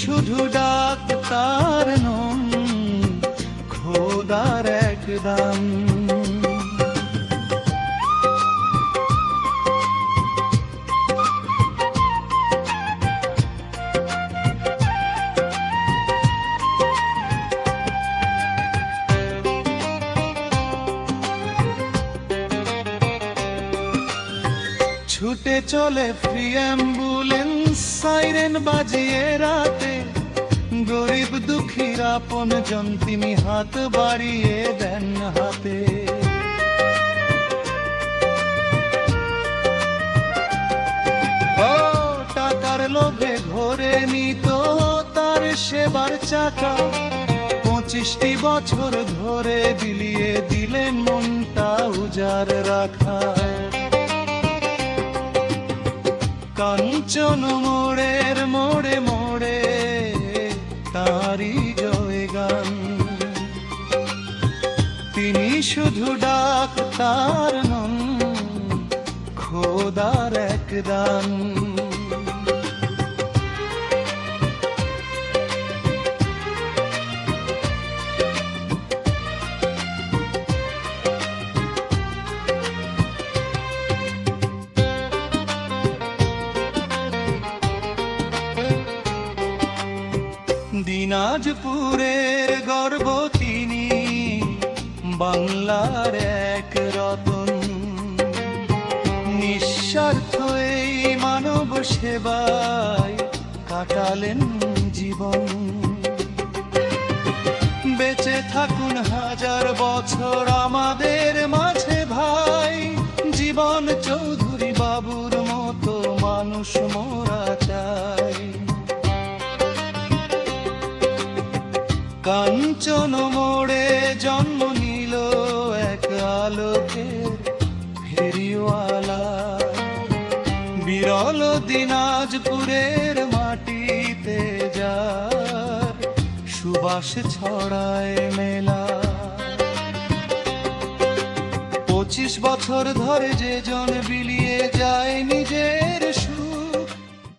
শুধু ডাক্তার নন, খোদার এক দান। ছুটে চলে ফ্রি অ্যাম্বুলেন্স, সাইরেন বাজিয়ে রাতে, গরিব দুঃখীর আপন জন তিনি হাত বাড়িয়ে দেন হাতে। ও টাকার লোভে ঘরে নিত তার সেবার চাকা, 25টি বছর ধরে বিলিয়ে দিলেন মনটা উজাড় রাখা। কাঞ্চন মোড়ের মোড়ে মোড়ে তারি জয়গান। তিনি শুধু ডাক্তার নন, খোদার এক দান। দিনাজপুরের গর্ব তিনি, বাংলার এক রতন। নিঃস্বার্থ এই মানব সেবায় কাটালেন জীবন। বেঁচে থাকুন হাজার বছর আমাদের মাঝে ভাই, জীবন চৌধুরী বাবুর মতো মানুষ মোরা চাই। কাঞ্চন মোড়ে জন্ম নিল এক আলোকের ফেরিওয়ালা, বিরল দিনাজপুরের মাটিতে যার সুবাস ছড়ায় মেলা। 25 বছর ধরে যে জন বিলিয়ে যায় নিজের